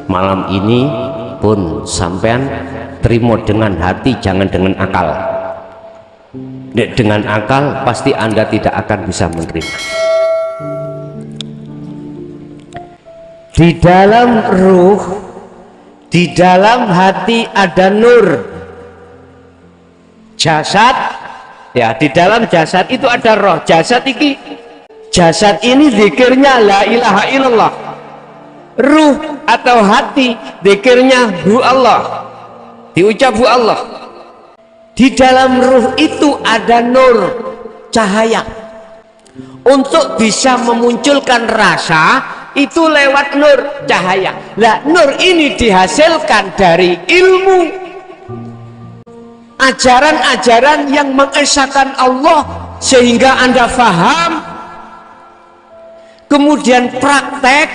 malam ini pun sampean terima dengan hati, jangan dengan akal. Dengan akal pasti Anda tidak akan bisa menerima. Di dalam ruh, di dalam hati ada nur. Jasad, ya di dalam jasad itu ada roh. Jasad ini zikirnya la ilaha illallah. Ruh atau hati zikirnya hu Allah, diucap hu Allah. Di dalam ruh itu ada nur, cahaya. Untuk bisa memunculkan rasa itu lewat nur, cahaya. Nah, nur ini dihasilkan dari ilmu, ajaran-ajaran yang mengesahkan Allah sehingga Anda faham, kemudian praktek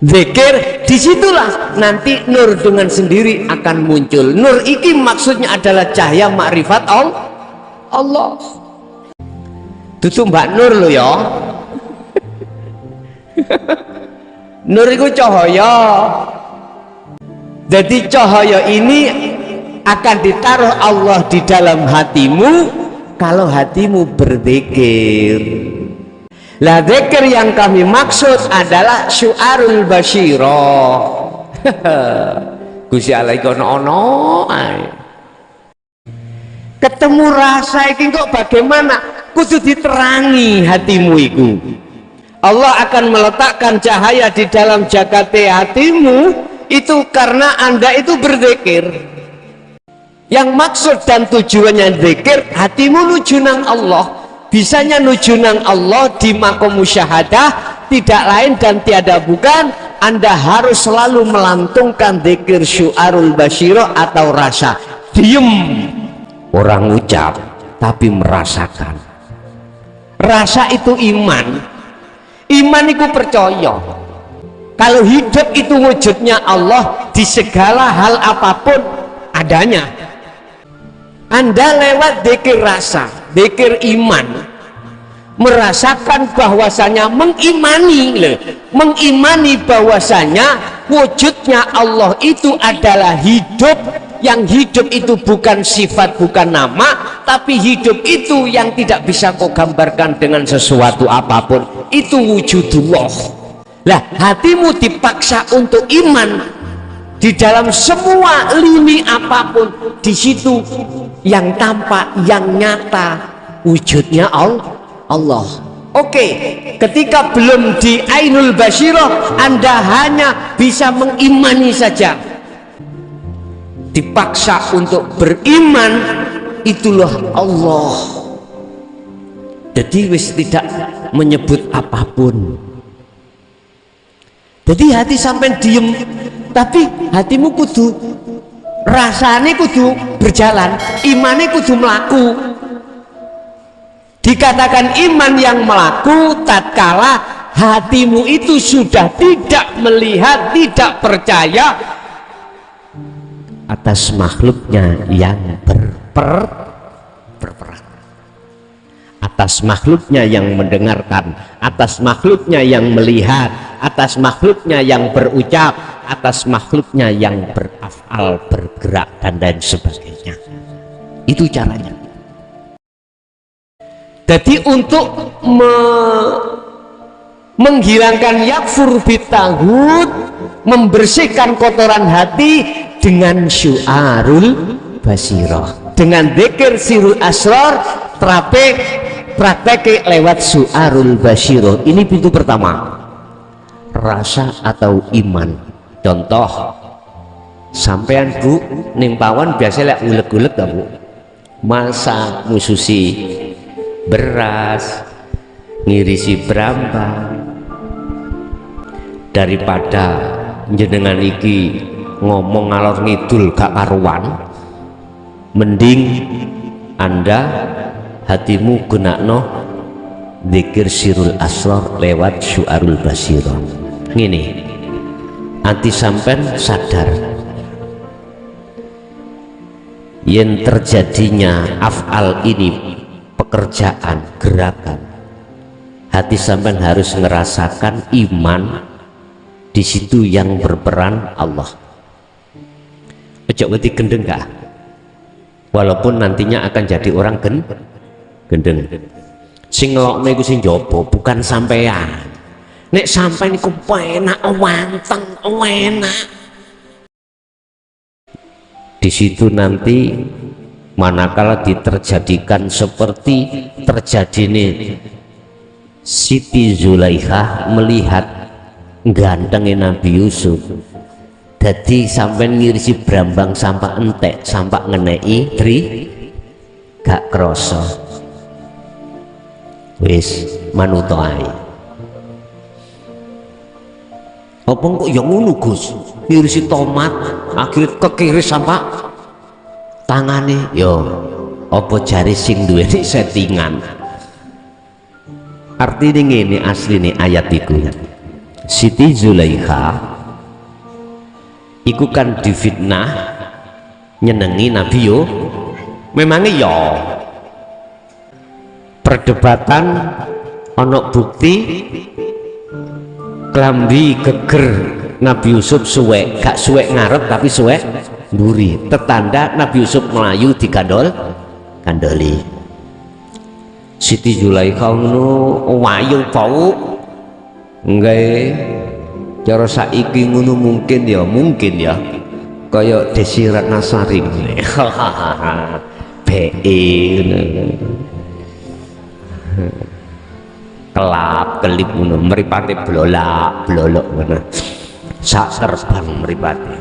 zikir. Disitulah nanti nur dengan sendiri akan muncul. Nur iki maksudnya adalah cahaya makrifat Allah. Tutu Mbak Nur lo ya. Nur itu cahaya. Jadi cahaya ini akan ditaruh Allah di dalam hatimu kalau hatimu berzikir. Lah zikir yang kami maksud adalah syu'arul basyirah. Gusti Allah iki ono ketemu rasa iki kok bagaimana? Kudu diterangi hatimu iku. Allah akan meletakkan cahaya di dalam jagat hatimu itu karena Anda itu berzikir. Yang maksud dan tujuannya zikir, hatimu nuju nang Allah. Bisanya nuju nang Allah di makom musyahadah, tidak lain dan tiada bukan Anda harus selalu melantungkan zikir syu'arul basyirah atau rasa. Diem, orang ucap tapi merasakan. Rasa itu iman. Iman itu percaya kalau hidup itu wujudnya Allah di segala hal apapun adanya. Anda lewat zikir rasa, zikir iman, merasakan bahwasanya mengimani bahwasanya wujudnya Allah itu adalah hidup, yang hidup itu bukan sifat, bukan nama, tapi hidup itu yang tidak bisa kau gambarkan dengan sesuatu apapun, itu wujudullah. Lah hatimu dipaksa untuk iman di dalam semua lini apapun, di situ yang tampak, yang nyata wujudnya Allah. Oke, ketika belum di ainul basyirah Anda hanya bisa mengimani saja, dipaksa untuk beriman, itulah Allah. Jadi wis tidak menyebut apapun. Jadi hati sampai diem, tapi hatimu kudu rasane kudu berjalan, imannya kudu melaku. Dikatakan iman yang melaku tatkala hatimu itu sudah tidak melihat, tidak percaya atas makhluknya yang berperang, atas makhluknya yang mendengarkan, atas makhluknya yang melihat, atas makhluknya yang berucap, atas makhluknya yang berafal, bergerak dan lain sebagainya. Itu caranya. Jadi untuk menghilangkan yakfur bitahud, membersihkan kotoran hati dengan syu'arul basyirah, dengan dzikir sirul asrar, praktek lewat syu'arul basyirah. Ini pintu pertama, rasa atau iman. Contoh, sampean Bu ning pawon biasa lek uleg-uleg ta Bu, masak mususi beras, ngirisi brambang, daripada jenengan iki ngomong ngalor ngidul gak karuan, mending Anda hatimu gunakno dzikir sirul asrar lewat syu'arul basyirah. Ngene, anti sampean sadar yen terjadinya af'al ini, pekerjaan, gerakan, hati sampean harus ngerasakan iman Di situ yang berperan Allah. Ojo wedi gendeng gak? Walaupun nantinya akan jadi orang gendeng. Sing ngelokne iku sing njaba, bukan sampean. Nek sampean iku penak wanteng, enak. Di situ nanti manakala diterjadikan seperti terjadine Siti Zulaikha melihat gantengnya Nabi Yusuf, jadi sampai ngirisi brambang sampai entek sampai ngenei tri gak kroso wis manuto ae. Apa kok yang ngono Gus, ngirisi tomat akhirnya kekiris sampai tangane yo apa jari sing duweni settingan. Artinya ngene asline ayat iku, Siti Zulaikha iku kan difitnah nyenengi Nabi yo, memangnya yo perdebatan ono bukti klambi geger Nabi Yusuf suwek, gak suwek ngarep tapi suwek mburi, tetanda Nabi Yusuf melayu kandoli. Siti Zulaikha ngono wayu pau nggih, cara saiki ngono mungkin ya kaya Desi Ratnasari BE kelap-kelip ngono, mripate blolak-blolok ngono sak terbang mripate.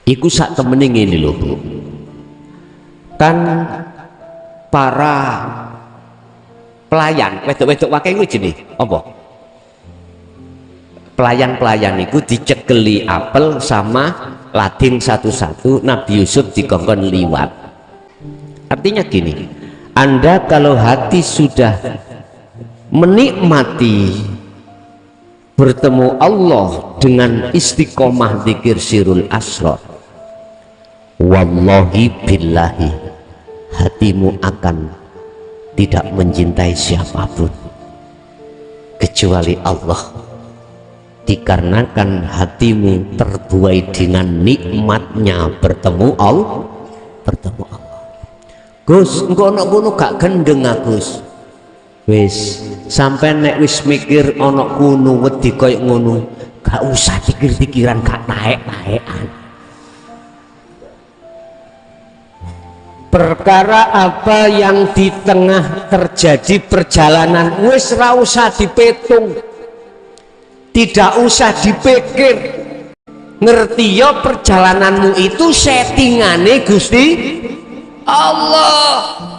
Iku sak temene ngene lho Bu, kan para pelayan wedok-wedok wae kuwi jenenge apa? Pelayan-pelayan itu dicekeli apel sama lading satu-satu, Nabi Yusuf dikongkon liwat. Artinya gini, Anda kalau hati sudah menikmati bertemu Allah dengan istiqomah dzikir sirul asrar, wallahi billahi hatimu akan tidak mencintai siapapun kecuali Allah, dikarenakan hatimu terbuai dengan nikmatnya bertemu Allah. Gus, engko ana ngono gak gendeng Gus. Wis, sampai nek wis mikir ana kuno wedi koyo ngono, gak usah pikir-pikiran, gak naik-naikan. Perkara apa yang di tengah terjadi perjalanan wis ra usah dipetung, tidak usah dipikir, ngerti ya perjalananmu itu settingane Gusti Allah.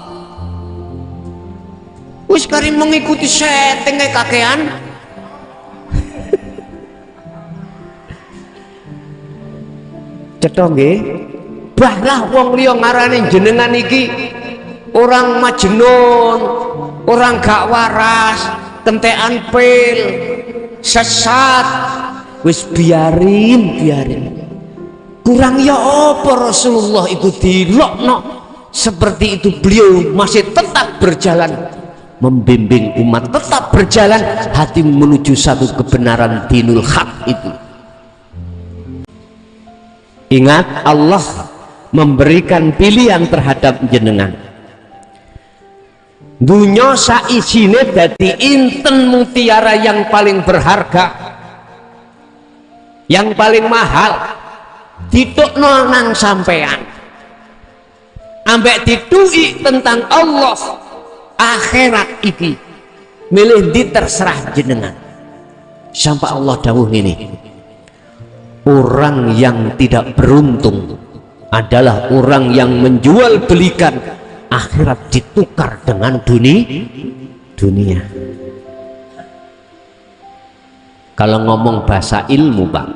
Wis kari mengikuti settingnya kakean. Cetha nggih, bahlah wong liya ngarani jenengan iki orang majnun, orang gak waras, kentekan pil, sesat. Wis biarin. Kurang ya apa Rasulullah itu dilokno seperti itu, beliau masih tetap berjalan membimbing umat, tetap berjalan hati menuju satu kebenaran dinul haq itu. Ingat, Allah memberikan pilihan terhadap jenengan. Dunya saisine dadi inten mutiara yang paling berharga, yang paling mahal, ditukno nang sampean, ambek ditui tentang Allah. Akhirat iki milih di terserah jenengan. Sampai Allah dawuh ini, orang yang tidak beruntung adalah orang yang menjual belikan akhirat ditukar dengan dunia. Kalau ngomong bahasa ilmu Pak,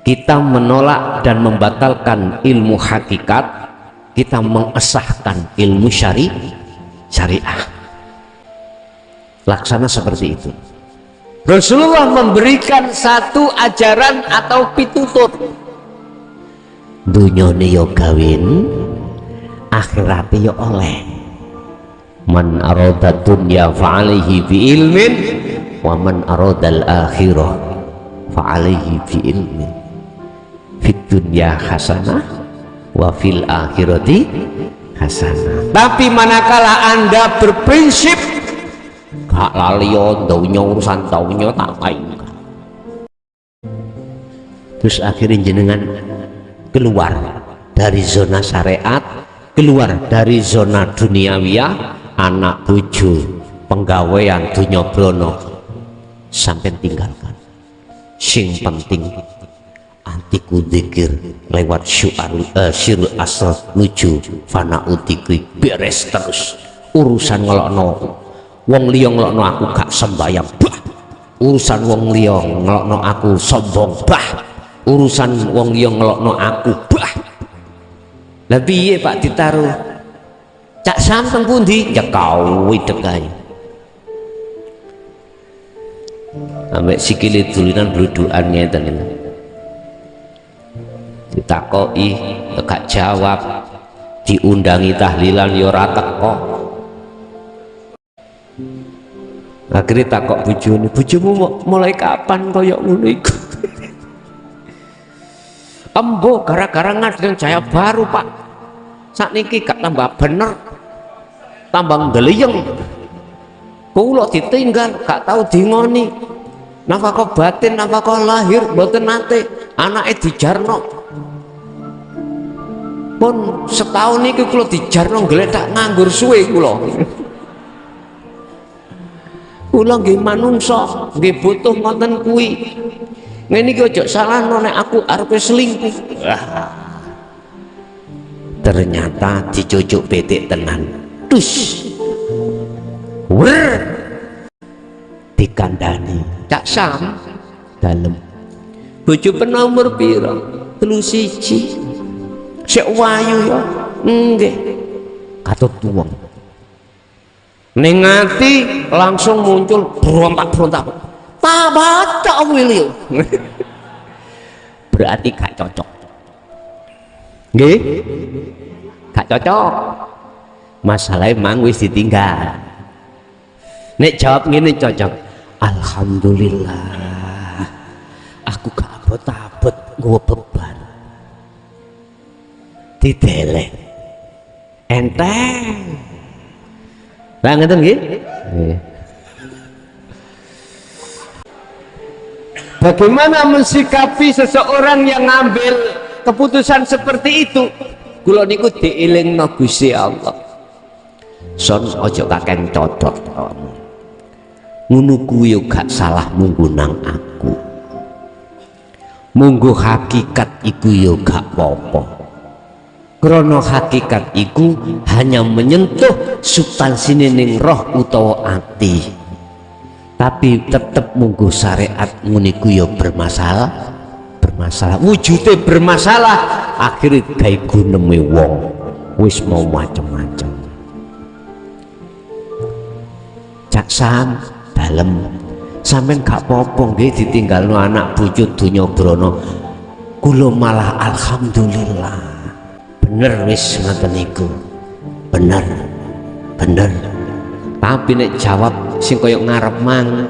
kita menolak dan membatalkan ilmu hakikat, kita mengesahkan ilmu syariah. Laksana seperti itu. Rasulullah memberikan satu ajaran atau pitutur, dunyane yo gawin, akhirate yo oleh. Man arada dunya fa'alihi bi ilmin wa man aradal akhirah fa alaihi bi ilmi fid dunya hasanah wa fil akhirati hasanah. Tapi manakala Anda berprinsip gak laliyo daunya urusan daunya tak kain, terus akhirnya jenengan keluar dari zona syariat, keluar dari zona duniawiyah, anak bojo penggawean dunya brono sampai tinggalkan. Sing penting antiku dzikir lewat syirul asr lucu fana utikri beres terus. Urusan ngelokno wong liya ngelokno aku gak sembayang bah, urusan wong liya ngelokno aku sombong bah, urusan wong liya ngelokno aku bah. Lah piye Pak ditaruh Cak Sam teng pundi? Ya kau widek ae. Ambek sikile dulinan bludukan ngeten iki. Ditakoki gak jawab, diundangi tahlilan ya ora teko. Akhirnya takok bojone, bojomu mulai kapan kaya ngono iku? Embo gara-gara ngadeng jaya baru Pak, sakniki gak tambah bener, tambah ndeleyeng. Kula ditinggal gak tahu dingoni, nafkah batin nafkah lahir mboten nate, anake dijarno. Pun setahun niki kula dijarno gledak nganggur suwe kula. Kula nggih manungsa, nggih butuh ngoten kuwi. Ngene iki aja salahno nek aku arepe selingkuh. Ternyata dicucuk betik tenan. Dus. Wer. Dikandani. Cak Sam dalem. Bojo penomor pira? 31. Sik wayu ya. Nggih. Katut wong. Ning ati langsung muncul berontak-berontak. Tabata Wilio. Berarti gak cocok. Nggih? Gak cocok. Masalahnya mang wis ditinggal. Nek jawab ngene cocok. Alhamdulillah. Aku gak abot-abot nggawa beban. Didelek. Enteng. Lah ngeten nggih? Nggih. Bagaimana mensikapi seseorang yang ngambil keputusan seperti itu? Kula niku dielingno Gusti Allah. Son ojo kakek codot. Ngono kuwi yo gak salah munggo nang aku. Munggo hakikat iku yo gak apa-apa. Krono hakikat iku hanya menyentuh substansine ning roh utawa ati. Tapi tetep munggo syariat nguniku ya bermasalah, wujude bermasalah, akhirnya gawe guneme wong wis mau macem-macem. Cak Sam dalem sampean gak apa-apa nggih ditinggalno anak bojo donya brana. Kula malah alhamdulillah. Bener wis ngoten niku. Bener. Tapi nek jawab sing kaya ngarep mang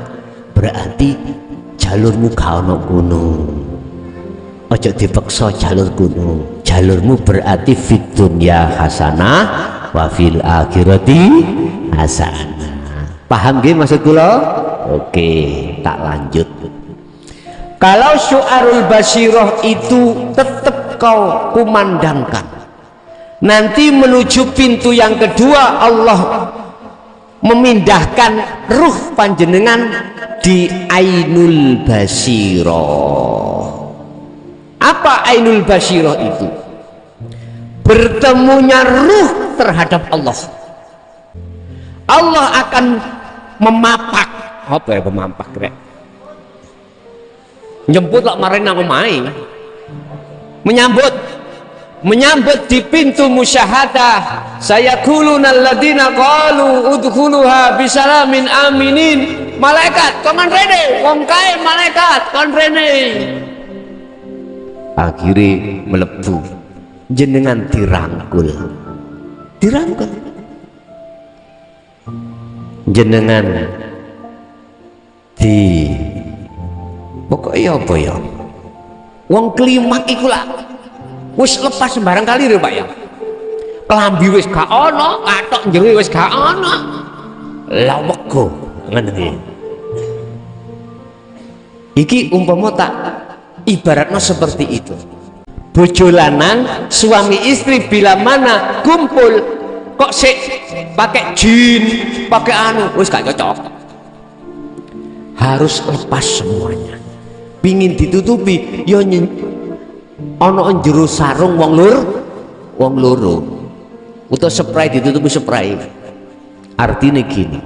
berarti jalurmu gak ono kono. Aja dipaksa jalur kono. Jalurmu berarti fid dunya hasanah wa fil akhirati hasanah. Paham nggih maksud kula? Oke, tak lanjut. Kalau syu'arul basyirah itu tetap kau kumandangkan. Nanti menuju pintu yang kedua Allah memindahkan ruh panjenengan di ainul basyirah. Apa ainul basyirah itu? Bertemunya ruh terhadap Allah. Allah akan memapak. Apa ya memapak rek? Jemput lak maring nang omahe. Menyambut di pintu musyahadah. Sayaquluna alladziina qalu udkhuluha bisalamin aminin. Malaikat kongen rene, wong kae malaikat kon rene. Akhire mlebu. Jenengan dirangkul. Jenengan di pokoknya apa ya, wong klimak iku lah wis lepas sembarang kali lho Pak ya, kelambi wis gak ono, katok njero wis gak ono, lah wego ngene iki umpama tak ibaratnya seperti itu. Bojo lanang suami istri bila mana kumpul kok sik pakai jin pakai anu wis gak cocok, harus lepas semuanya. Pingin ditutupi ya ono njero sarung wong loro utawa spray ditutupi spray. Artinya gini,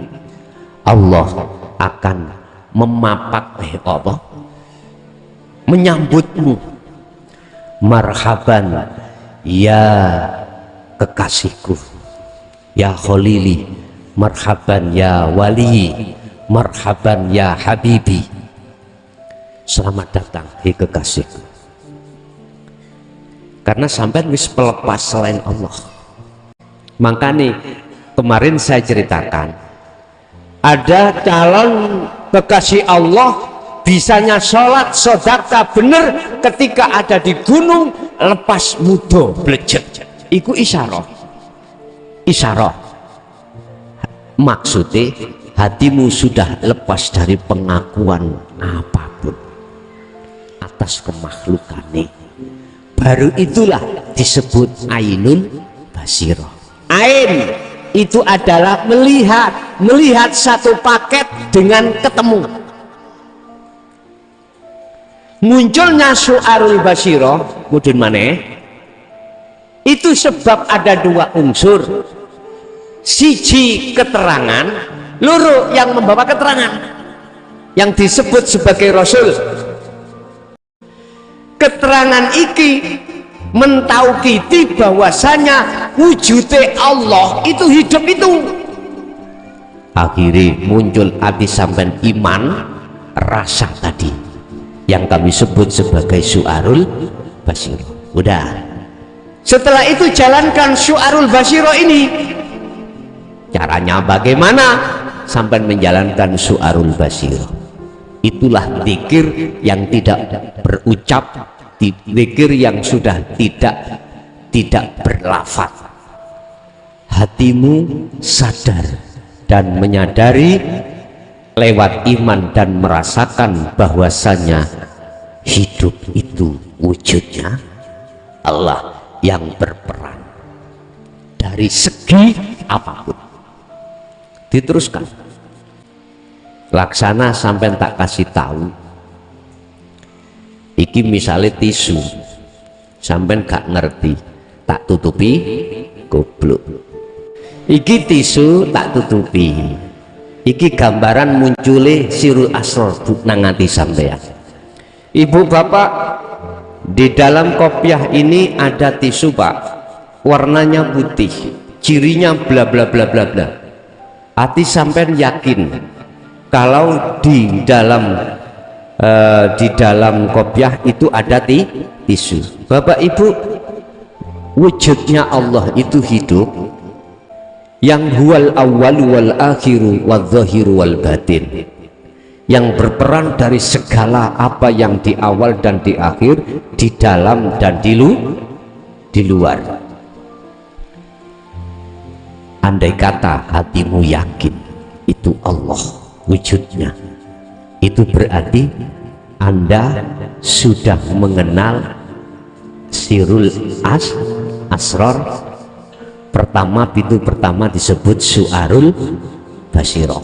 Allah akan memapak apa menyambutmu, marhaban ya kekasihku, ya khalili, marhaban ya wali, marhaban ya habibi, selamat datang di kekasihku. Karena sampai wis pelepas selain Allah. Makanya kemarin saya ceritakan ada calon kekasih Allah bisanya sholat sodaka bener ketika ada di gunung lepas mudo blejet, iku isyarah maksudnya hatimu sudah lepas dari pengakuan apapun atas kemakhlukannya, baru itulah disebut ainul basirah. Ain itu adalah melihat satu paket dengan ketemu. Munculnya syu'arul basirah mudun maneh itu sebab ada dua unsur, siji keterangan, loro yang membawa keterangan yang disebut sebagai rasul. Keterangan iki mentaukiti bahwasanya wujudnya Allah itu hidup itu. Akhirnya muncul hati sampai iman rasa tadi yang kami sebut sebagai syu'arul basirah. Udah, setelah itu jalankan syu'arul basirah ini. Caranya bagaimana sampai menjalankan syu'arul basirah? Itulah zikir yang tidak berucap, zikir yang sudah tidak berlafaz. Hatimu sadar dan menyadari lewat iman dan merasakan bahwasanya hidup itu wujudnya Allah yang berperan dari segi apapun. Diteruskan, laksana sampai tak kasih tahu. Iki misalnya tisu sampai gak ngerti, tak tutupi goblok. Iki tisu tak tutupi. Iki gambaran munculnya sirul asror nangati sampean. Ibu bapak, di dalam kopiah ini ada tisu Pak, warnanya putih, cirinya bla bla bla bla bla. Hati sampean yakin kalau di dalam kopiah itu ada tisu. Bapak ibu, wujudnya Allah itu hidup, yang huwal awwal wal akhiru wal zahiru wal batin, yang berperan dari segala apa yang di awal dan di akhir, di dalam dan di luar. Andai kata hatimu yakin itu Allah wujudnya, itu berarti Anda sudah mengenal sirul asrar. Pertama disebut syu'arul basirah.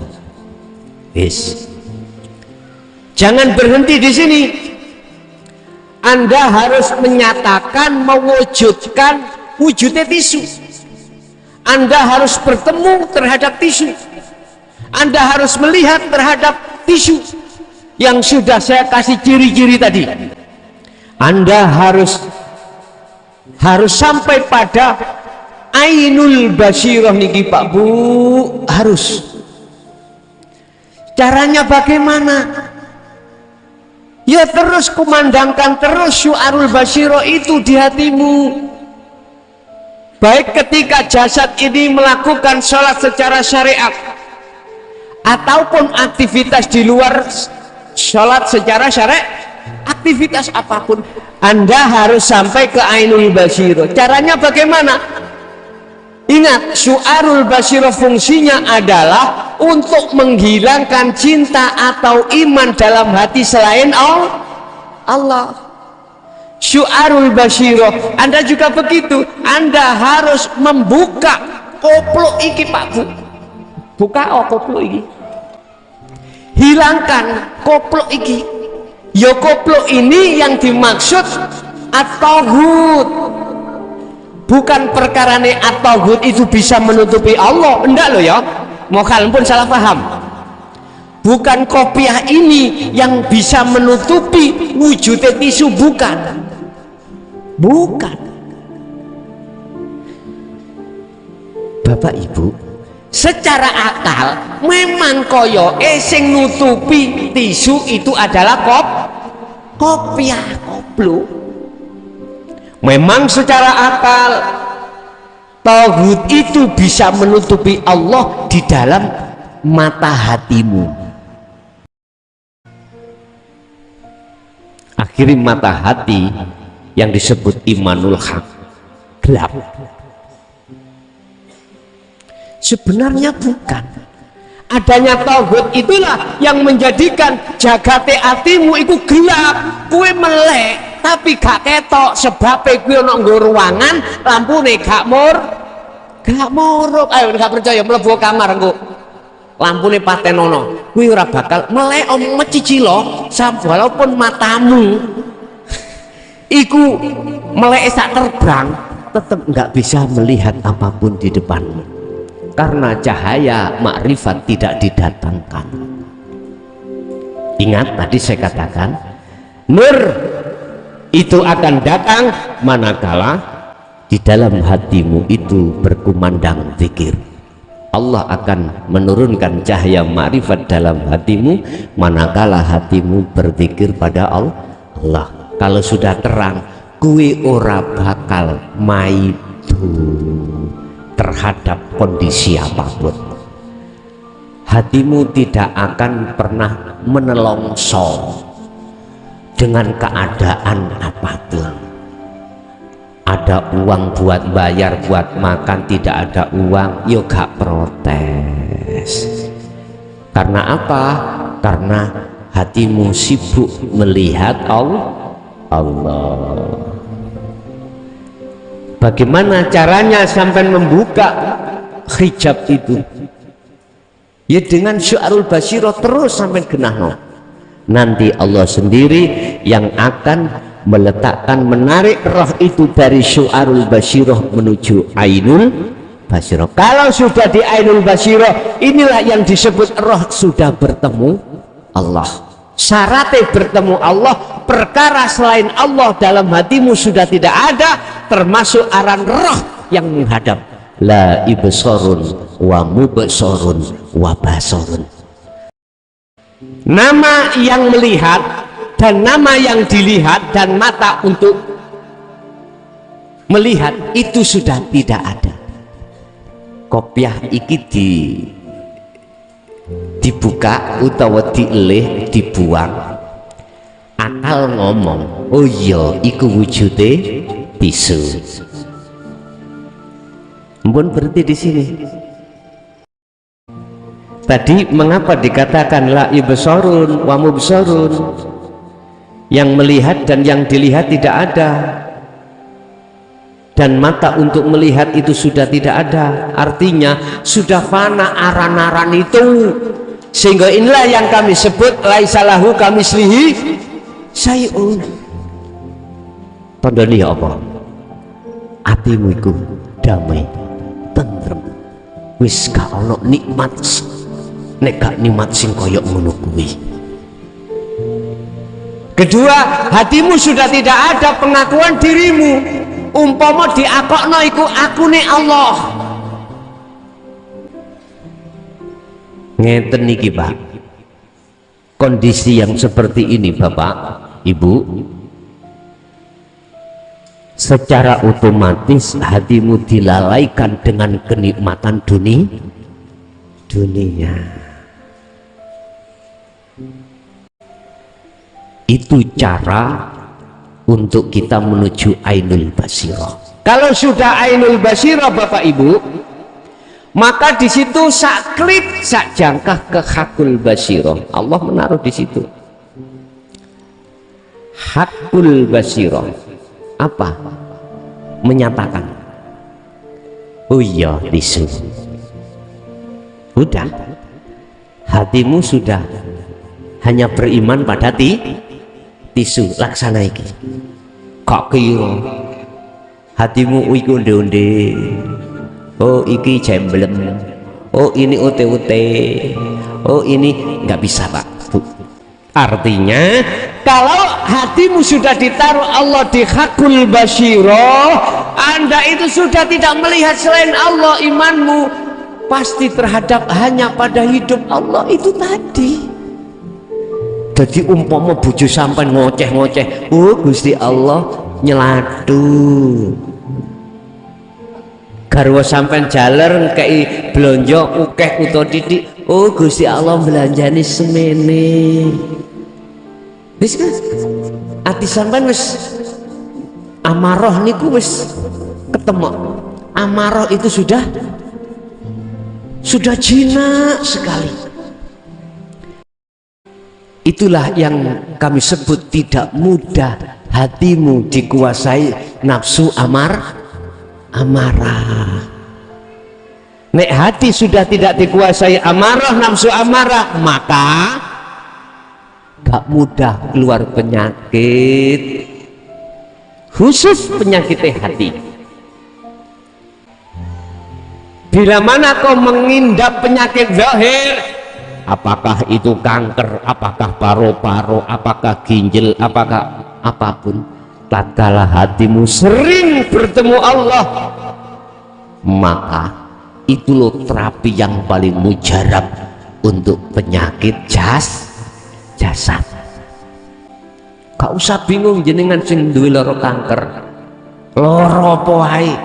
Yes. Jangan berhenti di sini. Anda harus menyatakan, mewujudkan wujudnya tisu. Anda harus bertemu terhadap tisu. Anda harus melihat terhadap tisu yang sudah saya kasih ciri-ciri tadi. Anda harus sampai pada ainul basirah niki Pak Bu, harus. Caranya bagaimana? Ya terus kumandangkan terus syu'arul basirah itu di hatimu. Baik ketika jasad ini melakukan sholat secara syariat ataupun aktivitas di luar sholat secara syar'i, aktivitas apapun Anda harus sampai ke ainul basiro. Caranya bagaimana? Ingat, syu'arul basiro fungsinya adalah untuk menghilangkan cinta atau iman dalam hati selain Allah. Syu'arul basiro, Anda juga begitu. Anda harus membuka koplo iki Pak Bu, buka koplo iki, hilangkan koplo iki. Ya koplo ini yang dimaksud at-taghut, bukan perkarane at-taghut itu bisa menutupi Allah, enggak loh ya, mau kalian pun salah paham. Bukan kopiah ini yang bisa menutupi wujudnya tisu, bukan. Bapak Ibu, secara akal memang koyo sing nutupi tisu itu adalah kopiah koplo. Memang secara akal tauhid itu bisa menutupi Allah di dalam mata hatimu. Akhirnya mata hati yang disebut imanul haq gelap. Sebenarnya bukan. Adanya tauhid itulah yang menjadikan jagate atimu itu gelap. Kue melek tapi gak ketok, sebabnya kue ono nggo ruangan lampune gak murup. Ayo gak percaya mlebu kamar engko lampune patenono, kue ora bakal melek mecicilo walaupun matamu iku melek sak terbang, tetap nggak bisa melihat apapun di depanmu karena cahaya makrifat tidak didatangkan. Ingat tadi saya katakan nur itu akan datang manakala di dalam hatimu itu berkumandang zikir. Allah akan menurunkan cahaya makrifat dalam hatimu manakala hatimu berzikir pada Allah. Kalau sudah terang, kue ora bakal maidu terhadap kondisi apapun. Hatimu tidak akan pernah menelongso dengan keadaan apapun. Ada uang buat bayar, buat makan, tidak ada uang, yo gak protes. Karena apa? Karena hatimu sibuk melihat Allah. Bagaimana caranya sampai membuka hijab itu? Ya dengan syu'arul basiro terus sampai genahno. Nanti Allah sendiri yang akan meletakkan, menarik roh itu dari syu'arul basiro menuju ainul basiro. Kalau sudah di ainul basiro, inilah yang disebut roh sudah bertemu Allah. Syaratnya bertemu Allah, perkara selain Allah dalam hatimu sudah tidak ada, termasuk aran roh yang menghadap. La ibsorun wa mubsorun wa basorun. Nama yang melihat dan nama yang dilihat dan mata untuk melihat itu sudah tidak ada. Kopiah iki dibuka utawa dielih, dibuang. Akal ngomong, oh iya iku wujude tisu. Mpun berhenti di sini. Tadi mengapa dikatakan la ibsorun wa mubsorun? Yang melihat dan yang dilihat tidak ada, dan mata untuk melihat itu sudah tidak ada. Artinya sudah fana aran-aran itu, sehingga inilah yang kami sebut laisalahu kamislihi syai'un. Tandane apa? Atimu iku damai, tentrem, wis gak ono nikmat, nek gak nikmat sing koyok ngono kuwi. Kedua, hatimu sudah tidak ada pengakuan dirimu. Umpama diakokno iku akune Allah. Ngeten niki Pak. Kondisi yang seperti ini Bapak, Ibu, secara otomatis hatimu dilalaikan dengan kenikmatan dunia. Itu cara untuk kita menuju ainul basirah. Kalau sudah ainul basirah Bapak Ibu, maka di situ sak klik sak jangkah ke hakul basirah. Allah menaruh di situ hakul basirah. Apa? Menyatakan, oh iya tisu, udah hatimu sudah hanya beriman pada tisu, laksana iki. Kok kira hatimu iku onde-onde, oh iki jemblem, oh ini ute-ute, oh ini nggak bisa Pak Bu. Artinya kalau hatimu sudah ditaruh Allah di hakul basirah, Anda itu sudah tidak melihat selain Allah. Imanmu pasti terhadap hanya pada hidup Allah itu tadi. Jadi umpama bojo sampai ngoceh-ngoceh, oh Gusti Allah nyeladu, garwa sampai jaler ngkei blonjo ukeh utawa titik, oh Gusti Allah belanjani semene. Wis kan ati sampean wis amarah niku wis ketemu. Amarah itu sudah jinak sekali. Itulah yang kami sebut tidak mudah hatimu dikuasai nafsu amarah. Nek hati sudah tidak dikuasai amarah, nafsu amarah, maka gak mudah keluar penyakit, khusus penyakit hati. Bila mana kau mengindap penyakit zahir, apakah itu kanker, apakah paru-paru, apakah ginjal, apakah apapun, tatkala hatimu sering bertemu Allah, maka itu loh terapi yang paling mujarab untuk penyakit jasad. Gak usah bingung jenengan sing duwe lara kanker, lara apa wae,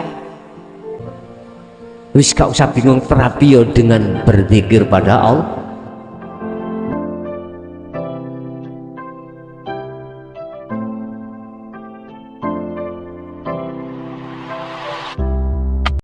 wis gak usah bingung, terapi yo dengan berzikir pada Allah.